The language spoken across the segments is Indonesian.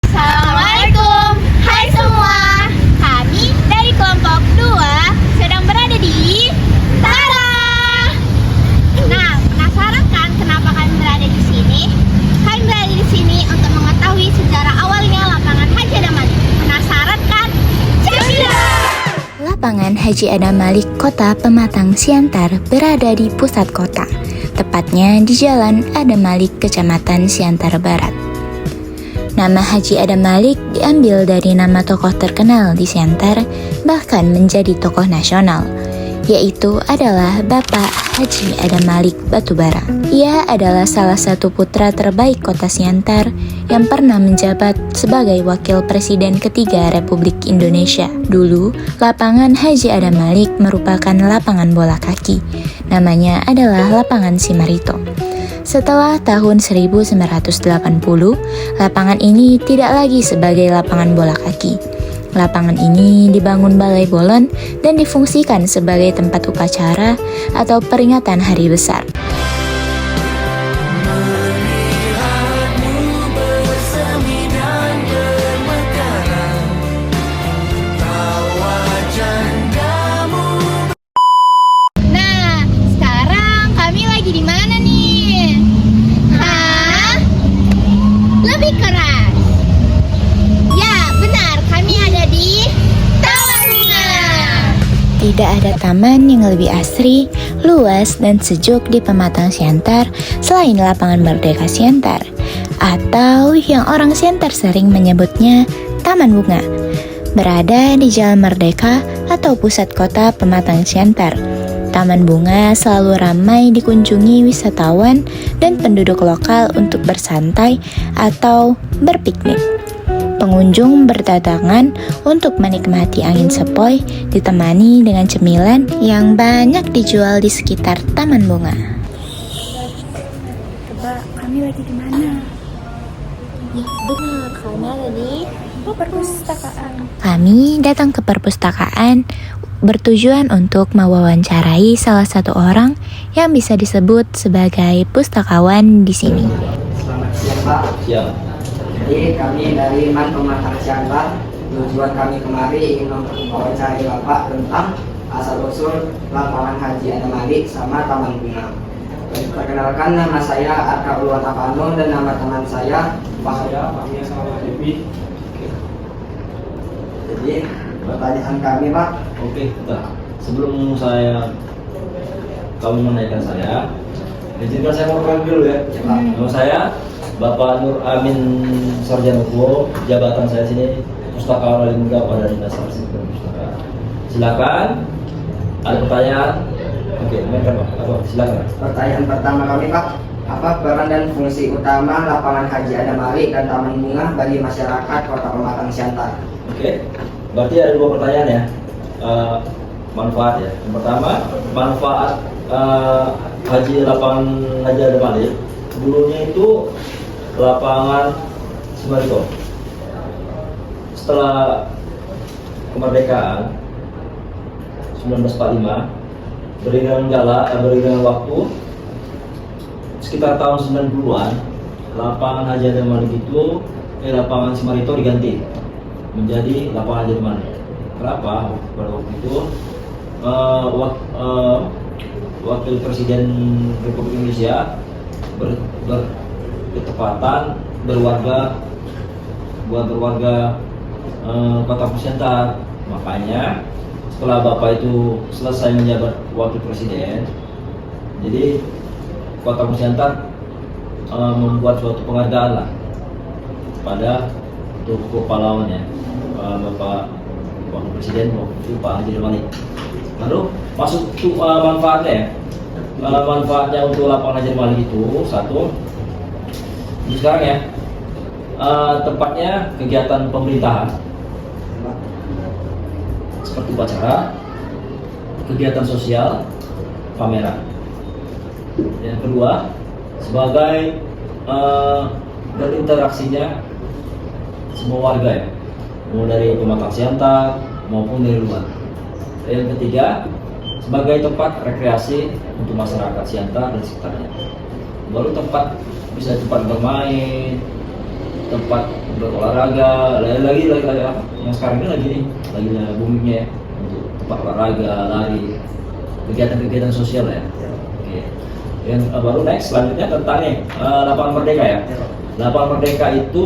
Assalamualaikum, hai semua. Kami dari kelompok 2 sedang berada di Tara. Nah, penasaran kan kenapa kami berada di sini? Kami berada di sini untuk mengetahui sejarah awalnya lapangan Haji Adam Malik. Penasaran kan? Cekidot! Lapangan Haji Adam Malik Kota Pematang Siantar berada di pusat kota, tepatnya di Jalan Adam Malik, Kecamatan Siantar Barat. Nama Haji Adam Malik diambil dari nama tokoh terkenal di Siantar, bahkan menjadi tokoh nasional, yaitu adalah Bapak Haji Adam Malik Batubara. Ia adalah salah satu putra terbaik kota Siantar yang pernah menjabat sebagai Wakil Presiden ketiga Republik Indonesia. Dulu, lapangan Haji Adam Malik merupakan lapangan bola kaki. Namanya adalah Lapangan Simarito. Setelah tahun 1980, lapangan ini tidak lagi sebagai lapangan bola kaki. Lapangan ini dibangun balai bolon dan difungsikan sebagai tempat upacara atau peringatan hari besar. Nah, sekarang kami lagi di mana nih? Hah? Lebih keras. Ya, benar. Kami ada di Taman Bunga. Tidak ada taman yang lebih asri, luas, dan sejuk di Pematang Siantar selain Lapangan Merdeka Siantar, atau yang orang Siantar sering menyebutnya Taman Bunga. Berada di Jalan Merdeka atau pusat kota Pematang Siantar, Taman Bunga selalu ramai dikunjungi wisatawan dan penduduk lokal untuk bersantai atau berpiknik. Pengunjung berdatangan untuk menikmati angin sepoi ditemani dengan cemilan yang banyak dijual di sekitar Taman Bunga. Coba kami lagi di mana? Benar, kami ada di Perpustakaan. Kami datang ke perpustakaan bertujuan untuk mewawancarai salah satu orang yang bisa disebut sebagai pustakawan di sini. Selamat siang Pak. Siang. Jadi kami dari Man Pematang Siantar. Tujuan kami kemari ingin mewawancarai Bapak tentang asal-usul lapangan Haji Adam Malik sama Taman Bunga. Perkenalkan, nama saya Arka Ulwan Apano dan nama teman saya Pak Fahmi sama Devi. Jadi pertanyaan kami Pak. Oke, bentar. Sebelum kamu menanyakan saya, izinkan saya ngomong dulu ya. Nama saya Bapak Nur Amin Sarjana Hukum, jabatan saya sini Pustakawan Wali Muda pada Dinas Arsip dan Pustaka. Silakan. Ada pertanyaan? Oke, mainkan Pak. Apa? Silakan. Pertanyaan pertama kami Pak, apa peran dan fungsi utama lapangan Haji Adam Malik dan Taman Bunga bagi masyarakat Kota Pematang Siantar? Oke, berarti ada dua pertanyaan ya. Manfaat ya. Yang pertama, manfaat lapangan Haji Adam Malik. Dulunya itu lapangan Simarito. Setelah kemerdekaan 1945, beriringan waktu sekitar tahun 90-an, lapangan Haji Adam Malik itu lapangan Simarito diganti menjadi lapangan Haji Adam Malik. Kenapa? Pada waktu itu Wakil Presiden Republik Indonesia bertepatan berwarga Kota Siantar. Makanya setelah Bapak itu selesai menjabat Wakil Presiden, jadi Kota Siantar membuat suatu penghargaan lah pada untuk pahlawannya Bapak Wakil Presiden waktu itu Pak Haji Adam Malik. Lalu masuk manfaatnya. Manfaatnya untuk lapangan Haji Adam Malik itu satu, sekarang ya tempatnya kegiatan pemerintahan seperti upacara, kegiatan sosial, pameran. Yang kedua, sebagai berinteraksinya semua warga ya, mau dari Pematang Siantar maupun dari luar. Yang ketiga, sebagai tempat rekreasi untuk masyarakat Siantar dan sekitarnya. Baru tempat bisa tempat bermain, tempat berolahraga, lagi apa? Yang sekarang ini lagi boomingnya ya, untuk tempat olahraga, lari, kegiatan-kegiatan sosial ya. Oke. Yang baru next selanjutnya tentang nih lapangan Merdeka ya. Lapangan Merdeka itu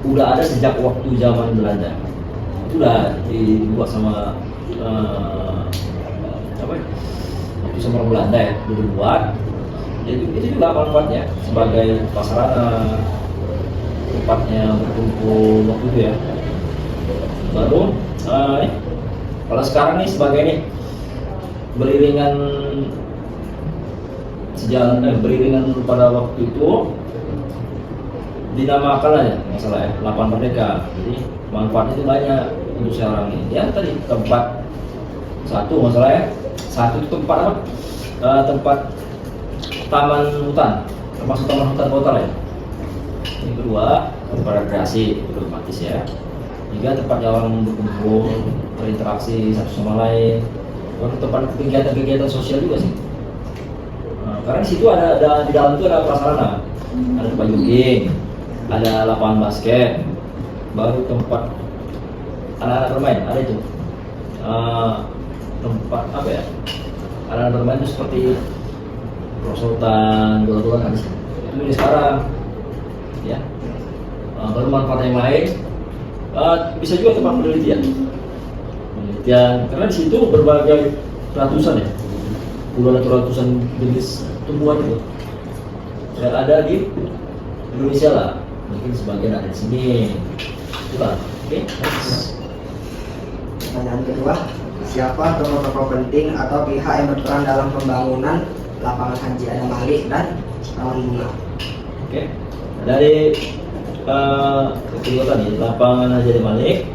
udah ada sejak waktu zaman Belanda. Itu udah dibuat sama waktu sama Belanda ya, udah dibuat. Jadi itu juga manfaatnya sebagai prasarana tempatnya berkumpul waktu itu ya. Baru kalau sekarang nih sebagai nih beriringan beriringan pada waktu itu dinamakan aja masalah ya, lapangan Merdeka. Jadi manfaatnya itu banyak untuk sekarang ini. Ya tadi tempat satu masalah ya, satu itu tempat apa? Tempat taman hutan, termasuk taman hutan kota ya. Yang kedua tempat rekreasi, otomatis ya. Tiga tempat orang berkumpul, berinteraksi satu sama lain. Lalu tempat kegiatan-kegiatan sosial juga sih. Karena di situ ada di dalam itu ada prasarana, ada tempat jogging, ada lapangan basket, baru tempat anak-anak bermain, ada itu tempat apa ya? Anak-anak bermain itu seperti prosotan, bola-bola kan itu ini sekarang, ya. Baru manfaat yang lain, bisa juga tempat penelitian, karena di situ berbagai ratusan ya, puluhan atau ratusan jenis tumbuhan itu yang ada di Indonesia lah, mungkin sebagian ada di sini, itulah. Oke. Pertanyaan kedua, siapa tokoh-tokoh penting atau pihak yang berperan dalam pembangunan lapangan Haji Adam Malik dan Taman Bunga? Oke. Dari kedua tadi, lapangan Haji Adam Malik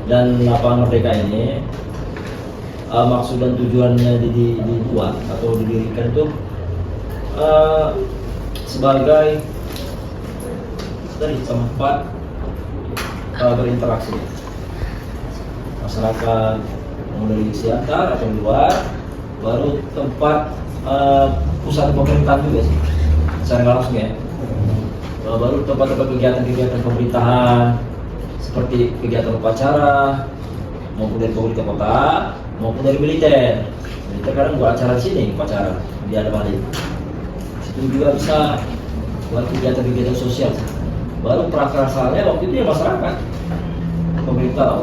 dan lapangan Merdeka ini, maksud dan tujuannya dibuat atau didirikan itu sebagai dari tempat berinteraksi masyarakat mau dari Siantar atau luar, baru tempat pusat pemerintahan juga sih secara nggak langsung ya. Baru tempat-tempat kegiatan-kegiatan pemerintahan seperti kegiatan upacara maupun dari pemerintah kota maupun dari militer. Militer kadang buat acara di sini, upacara di Adam Malik. Itu juga bisa buat kegiatan-kegiatan sosial. Baru prasarana waktu itu ya masyarakat, pemerintah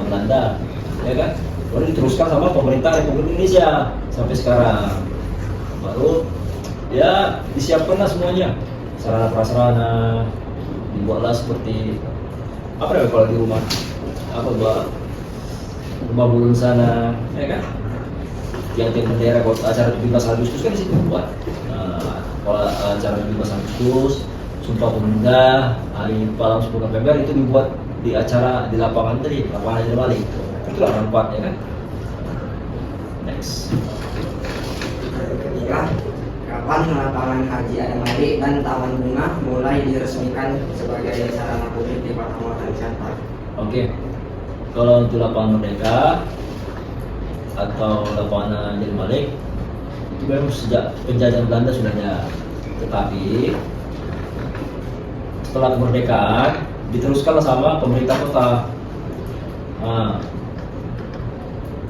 Belanda, ya kan? Baru diteruskan sama pemerintah Republik Indonesia sampai sekarang. Baru ya disiapkanlah semuanya, sarana prasarana, dibuatlah seperti apa ya kalau di rumah buat rumah bulun sana, ya kan? Yang bendera kalau acara 17 Agustus kan di situ buat. Kalau acara 17 Agustus, Sumpah Pemuda, Hari Pahlawan 10 November itu dibuat di acara di lapangan tadi, lapangan Haji Adam Malik. Itulah manfaatnya kan. Next. Ketiga, kapan lapangan Haji Adam Malik dan Taman Bunga mulai diresmikan sebagai sarana publik di Kecamatan Siantar? Oke. Kalau untuk lapangan Merdeka atau lapangan Haji Adam Malik itu memang sejak penjajahan Belanda sudah ada, tetapi setelah kemerdekaan diteruskan sama pemerintah kota.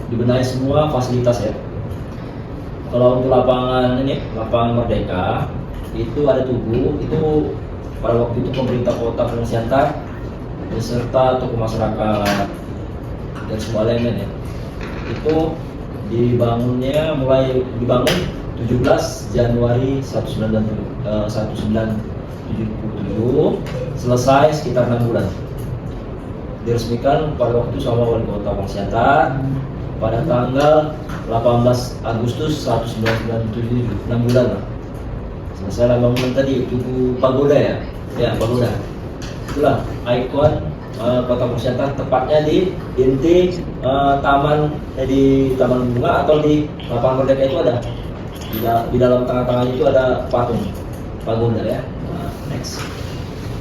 Dibenahi semua fasilitas ya. Kalau untuk lapangan Merdeka itu ada tugu, itu pada waktu itu pemerintah kota Siantar beserta tokoh masyarakat dan semua elemen ya. Itu mulai dibangun 17 Januari 1977, selesai sekitar 6 bulan. Diresmikan pada waktu sama wali kota Siantar pada tanggal 18 Agustus 1997, 6 bulan lah. Selesai bangunan tadi, tugu pagoda ya, pagoda. Itulah ikon kota Siantar, tepatnya di inti taman di Taman Bunga atau di lapangan Merdeka itu ada. Di dalam tengah-tengahnya itu ada patung pagoda ya. Next.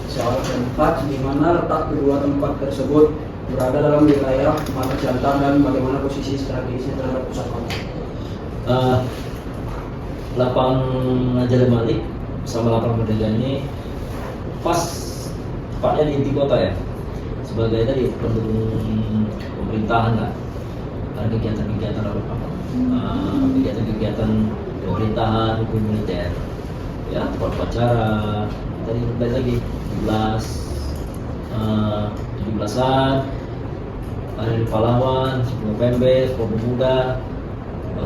Soal tempat di mana letak kedua tempat tersebut. berada dalam wilayah Pematang Siantar dan bagaimana posisi strategisnya terhadap pusat kota? Lapangan Raja Malik sama lapangan Merdeka ini pas tepatnya di inti kota ya, sebagai tadi pendukung pemerintahan lah. Ada kegiatan-kegiatan kegiatan-kegiatan pemerintahan hukum militer ya, tempat upacara tadi balik lagi 17-an Hari Pahlawan, 10 November, Pemuda,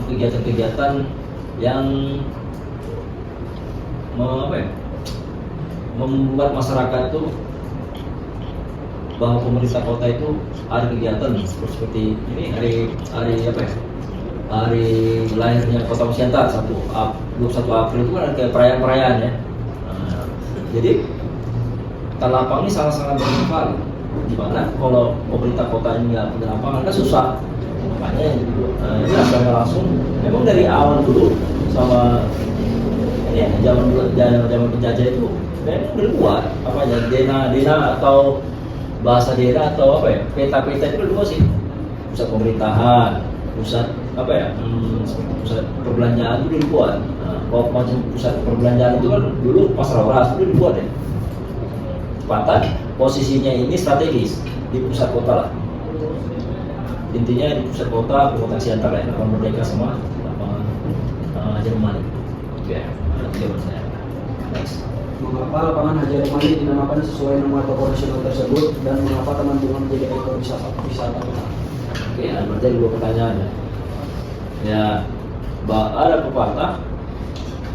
kegiatan-kegiatan yang membuat masyarakat itu bahwa pemerintah kota itu ada kegiatan seperti ini hari lahirnya Kota Siantar 21 April itu kan ada perayaan-perayaan ya. Jadi lapangan ini sangat-sangat bermanfaat. Dimana kalau pemerintah kota ini nggak punya lapangan kan susah. Makanya ini secara langsung memang dari awal dulu sama ya zaman penjajah itu memang dibuat apa ya dena atau bahasa daerah atau apa ya peta-peta itu dulu sih pusat pemerintahan, pusat pusat perbelanjaan itu dibuat. Kalau macam pusat perbelanjaan itu kan dulu pasar Waras itu dibuat ya. Tepatan posisinya ini strategis di pusat kota lah. Intinya di pusat kota Pematang Siantar ya, lapangan Merdeka sama lapangan Jerman. Ya, itu saya. Next. Mengapa lapangan Haji Ali Malik dinamakan sesuai nama tokoh nasional tersebut dan mengapa Taman Bunga menjadi ekowisata? Oke, berarti ada 2 pertanyaan ya. Ya, ada pepatah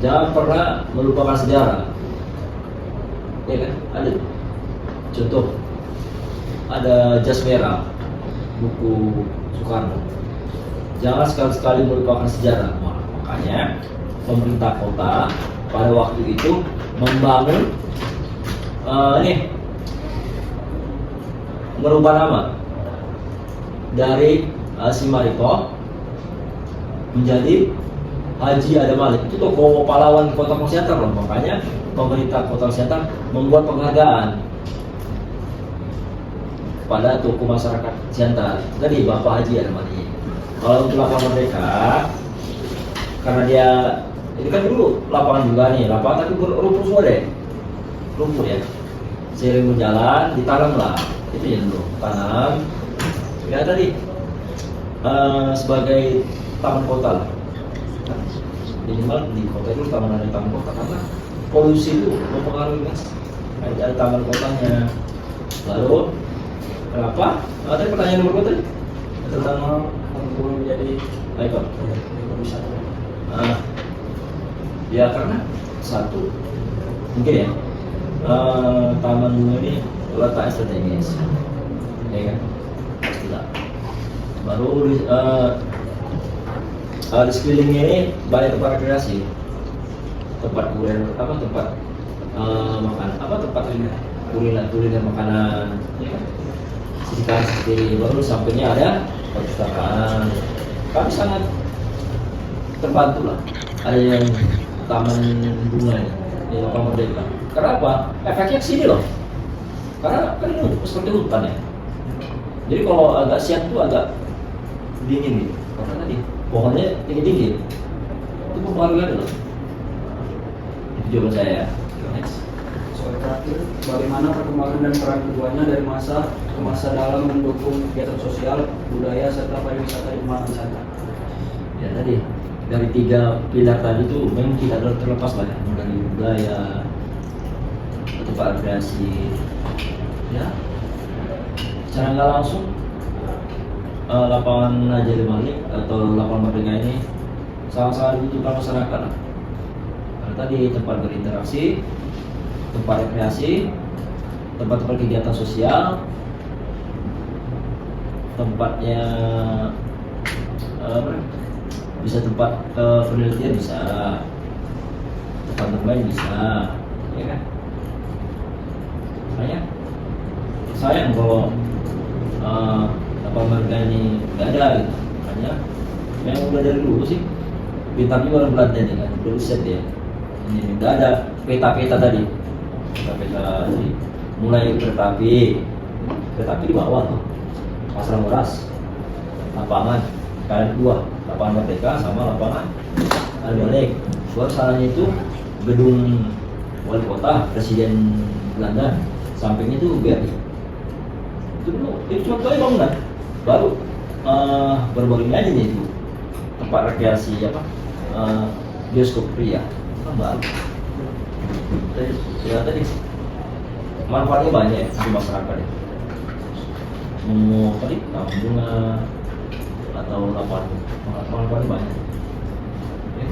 jangan pernah melupakan sejarah. Ya kan? Ada contoh, ada jas merah buku Soekarno. Jangan sekali-sekali melupakan sejarah. Makanya pemerintah kota pada waktu itu membangun merubah nama dari Simarito menjadi Haji Adam Malik. Itu tokoh pahlawan Kota Siantar loh. Makanya pemerintah Kota Siantar membuat penghargaan pada tokoh masyarakat Siantar. Tadi Bapak Haji Adam Malik. Kalau untuk lapangan Merdeka, karena dia ini kan dulu lapangan juga nih, lapangan tapi rumput semua deh, rumput ya. Seiring berjalan ditanam lah, itu ya dulu tanam. Ya tadi sebagai taman kota lah. Minimal di kota itu taman kota karena polusi itu mempengaruhi kan. Ada taman kotanya. Lalu kenapa? Ada pertanyaan nomor berapa tadi? Tentang Taman menjadi ekowisata. Ya karena satu mungkin ya taman bunga ini letaknya strategis, ya kan? Pastilah. Baru di sekelilingnya ini banyak tempat rekreasi, tempat tempat makan, tempat kuliner makanan, ya kan? Seperti baru sampingnya ada perpustakaan. Kami sangat terbantu lah. Ada yang taman bunga ini di lapangan Merdeka. Kenapa? Efeknya kesini loh. Karena kan ini seperti hutan ya. Jadi kalau agak siang tuh agak dingin gitu. Karena tadi pohonnya tinggi. Itu mempengaruhi loh. Itu jawaban saya. Next. Soal terakhir, bagaimana perkembangan dan peran keduanya dari masa ke masa dalam mendukung kegiatan sosial, budaya serta pariwisata di Pematang Siantar? Ya tadi dari 3 pilar tadi itu memang tidak terlepas lah ya, dari budaya, tempat rekreasi, ya. Secara nggak langsung lapangan Haji Ali Malik atau lapangan Merdeka ini sangat-sangat dibutuhkan masyarakat lah. Karena tadi tempat berinteraksi, tempat rekreasi, tempat kegiatan sosial, tempatnya bisa tempat penelitian bisa, tempat bermain bisa, ya kan? Sayang kalau lapangan Merdeka ini nggak ada gitu. Makanya yang udah dari dulu sih bintangnya orang Belanda nih kan, riset ya. Ini nggak ada peta-peta tadi, peta-peta mulai kereta api, kereta api di bawah tuh, Pasar Beras, lapangan kalian dua, lapangan Merdeka sama lapangan Al-Malik. Buat salahnya itu gedung wali kota, presiden Belanda, sampingnya itu BRI. Itu dulu, itu cuma kali bangunan, baru baru-baru ini aja nih itu tempat rekreasi apa, bioskop pria, kan baru. Tadi manfaatnya banyak ya di masyarakat ya. Mau tadi bunga atau manfaatnya banyak. Oke,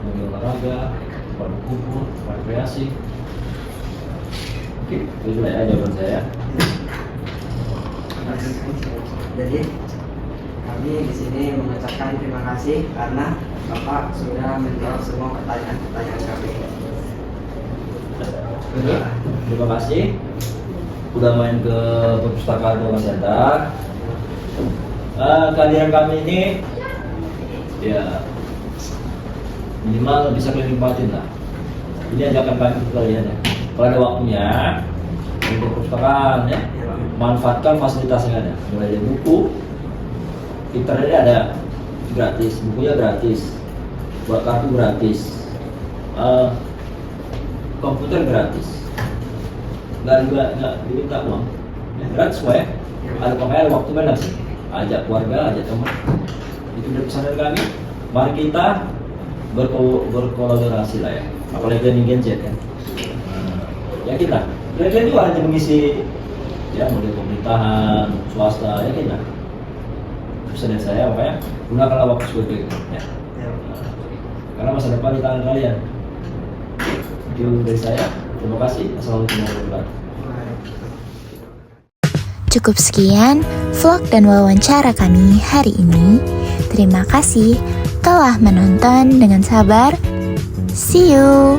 mau olahraga, berkumpul, rekreasi. Oke, itu ya jawaban saya. Jadi kami di sini mengucapkan terima kasih karena Bapak sudah menjawab semua pertanyaan kami. Oke, terima kasih udah main ke perpustakaan Boma Center. Kehadiran kami ini ya minimal bisa kalian nikmatin lah. Ini ajakan kami ke kalian ya. Kalau ada waktunya untuk perpustakaan ya, manfaatkan fasilitas yang ada. Mulai dari buku, internetnya ada gratis, bukunya gratis, buat kartu gratis, komputer gratis, nggak diminta uang, ya, gratis semua ya. Ada pakai waktu mana sih? Ajak keluarga, ajak teman. Itu dari pesan dari kami. Mari kita berkolaborasi lah ya. Apalagi dengan gadget kan. Ya kita juga hanya mengisi ya mulai pemerintahan, swasta ya kita. Pesan dari saya makanya gunakanlah waktu sebaik itu ya. Karena masa depan di tangan kalian. Itu dari saya. Terima kasih. Assalamualaikum warahmatullahi wabarakatuh. Cukup sekian vlog dan wawancara kami hari ini. Terima kasih telah menonton dengan sabar. See you.